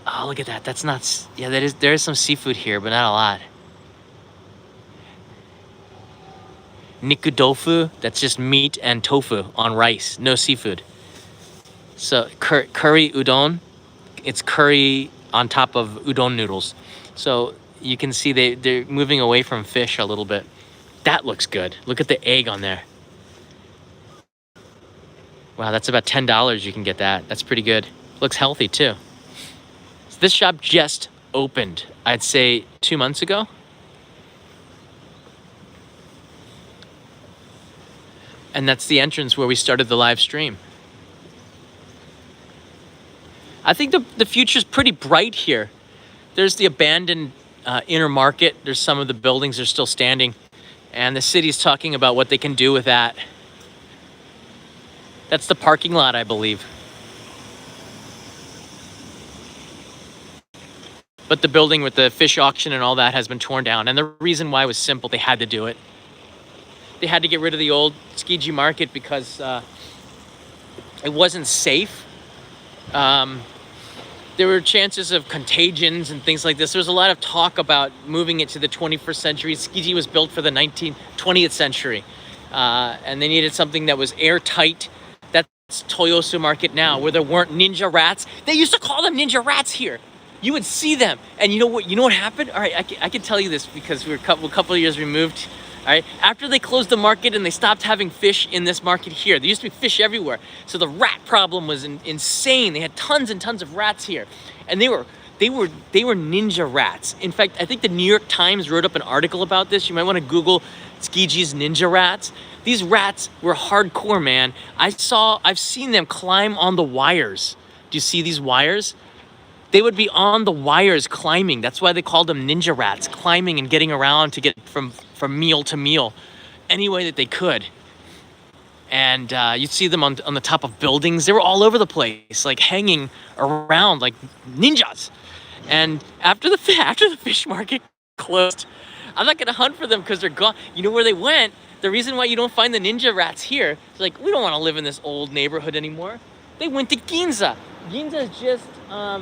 Oh, look at that. That's not... Yeah, there is some seafood here, but not a lot. Niku tofu, that's just meat and tofu on rice. No seafood. So, curry udon. It's curry on top of udon noodles. So, you can see they're moving away from fish a little bit. That looks good. Look at the egg on there. Wow, that's about $10 you can get that. That's pretty good. Looks healthy, too. This shop just opened, I'd say 2 months ago. And that's the entrance where we started the live stream. I think the future's pretty bright here. There's the abandoned inner market. There's some of the buildings are still standing. And the city's talking about what they can do with that. That's the parking lot, I believe. But the building with the fish auction and all that has been torn down. And the reason why was simple. They had to do it. They had to get rid of the old Tsukiji market because it wasn't safe. There were chances of contagions and things like this. There was a lot of talk about moving it to the 21st century. Tsukiji was built for the 20th century. And they needed something that was airtight. That's Toyosu Market now, where there weren't ninja rats. They used to call them ninja rats here. You would see them, and you know what happened? All right, I can tell you this because we were a couple of years removed. All right, after they closed the market and they stopped having fish in this market here, there used to be fish everywhere. So the rat problem was insane. They had tons and tons of rats here, and they were ninja rats. In fact, I think the New York Times wrote up an article about this. You might want to Google Tsukiji's ninja rats. These rats were hardcore, man. I've seen them climb on the wires. Do you see these wires? They would be on the wires climbing. That's why they called them ninja rats, climbing and getting around to get from meal to meal any way that they could. And you'd see them on the top of buildings. They were all over the place, like hanging around like ninjas. And after the fish market closed, I'm not going to hunt for them because they're gone. You know where they went? the reason why you don't find the ninja rats here is like, we don't want to live in this old neighborhood anymore. They went to Ginza. Ginza is just, I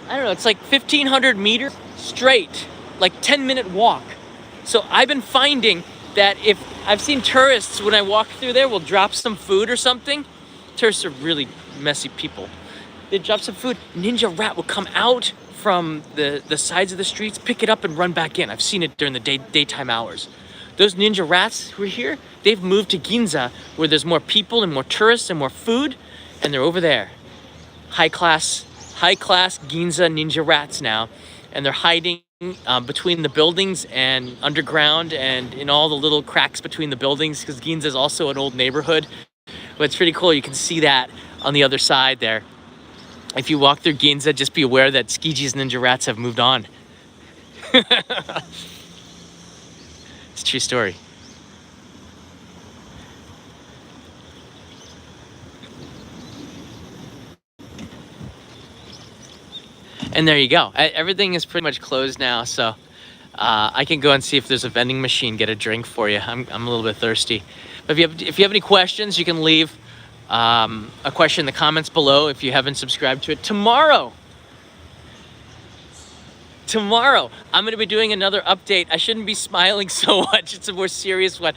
don't know, it's like 1,500 meters straight, like 10-minute walk. So I've been finding that if I've seen tourists when I walk through there will drop some food or something. Tourists are really messy people. They drop some food, ninja rat will come out from the sides of the streets, pick it up and run back in. I've seen it during the daytime hours. Those ninja rats who are here, they've moved to Ginza where there's more people and more tourists and more food, and they're over there. High class Ginza ninja rats now, and they're hiding between the buildings and underground and in all the little cracks between the buildings because Ginza is also an old neighborhood. But it's pretty cool. You can see that on the other side there. If you walk through Ginza, just be aware that Tsukiji's ninja rats have moved on. It's a true story. And there you go. Everything is pretty much closed now, so I can go and see if there's a vending machine, get a drink for you. I'm a little bit thirsty. But if you have any questions, you can leave a question in the comments below if you haven't subscribed to it. Tomorrow, I'm going to be doing another update. I shouldn't be smiling so much. It's a more serious one.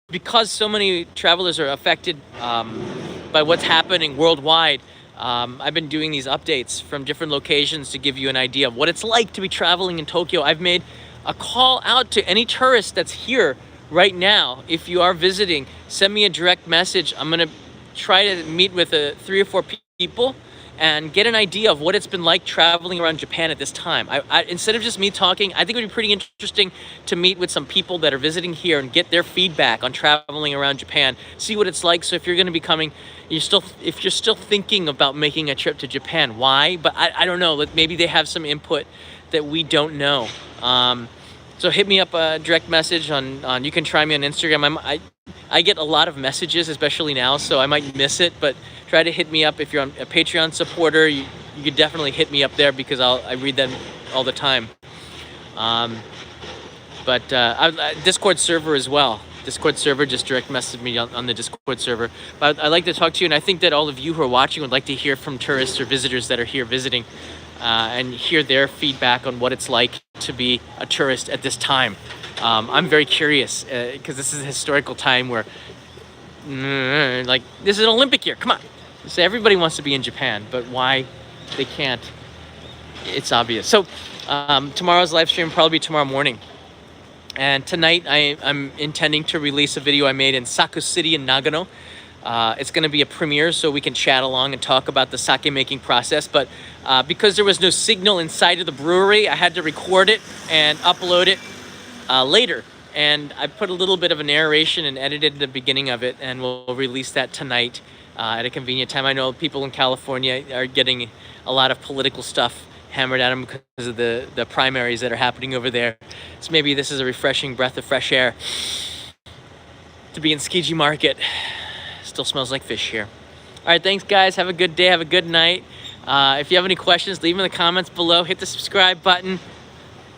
Because so many travelers are affected by what's happening worldwide, I've been doing these updates from different locations to give you an idea of what it's like to be traveling in Tokyo. I've made a call out to any tourist that's here right now. If you are visiting, send me a direct message. I'm going to try to meet with 3 or 4 people and get an idea of what it's been like traveling around Japan at this time. Instead of just me talking, I think it would be pretty interesting to meet with some people that are visiting here and get their feedback on traveling around Japan, see what it's like. So if you're going to be coming, if you're still thinking about making a trip to Japan, why? But I don't know, maybe they have some input that we don't know. So hit me up a direct message on you can try me on Instagram. I get a lot of messages, especially now, so I might miss it, but try to hit me up. If you're a Patreon supporter, you could definitely hit me up there because I read them all the time. Discord server as well. Discord server, just direct message me on the Discord server. But I'd like to talk to you, and I think that all of you who are watching would like to hear from tourists or visitors that are here visiting and hear their feedback on what it's like to be a tourist at this time. I'm very curious because this is a historical time where, like, this is an Olympic year. Come on. So everybody wants to be in Japan, but why they can't, it's obvious. So tomorrow's live stream will probably be tomorrow morning. And tonight I'm intending to release a video I made in Saku City in Nagano. It's going to be a premiere so we can chat along and talk about the sake making process. But because there was no signal inside of the brewery, I had to record it and upload it later. And I put a little bit of a narration and edited the beginning of it, and we'll release that tonight at a convenient time. I know people in California are getting a lot of political stuff hammered at them because of the primaries that are happening over there. So maybe this is a refreshing breath of fresh air to be in Tsukiji Market. Still smells like fish here. All right, thanks guys. Have a good day. Have a good night. If you have any questions, leave them in the comments below. Hit the subscribe button.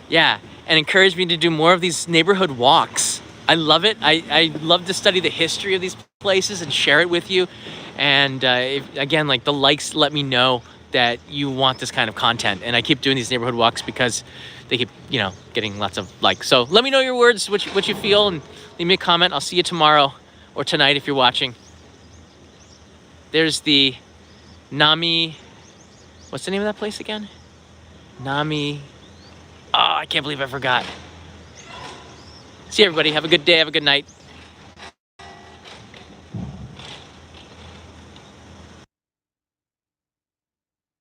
Yeah, and encourage me to do more of these neighborhood walks. I love it. I love to study the history of these places and share it with you. And again, like, the likes let me know that you want this kind of content. And I keep doing these neighborhood walks because they keep, getting lots of likes. So let me know your words, what you feel, and leave me a comment. I'll see you tomorrow or tonight if you're watching. There's the Nami, what's the name of that place again? Nami, oh, I can't believe I forgot. See you everybody, have a good day, have a good night.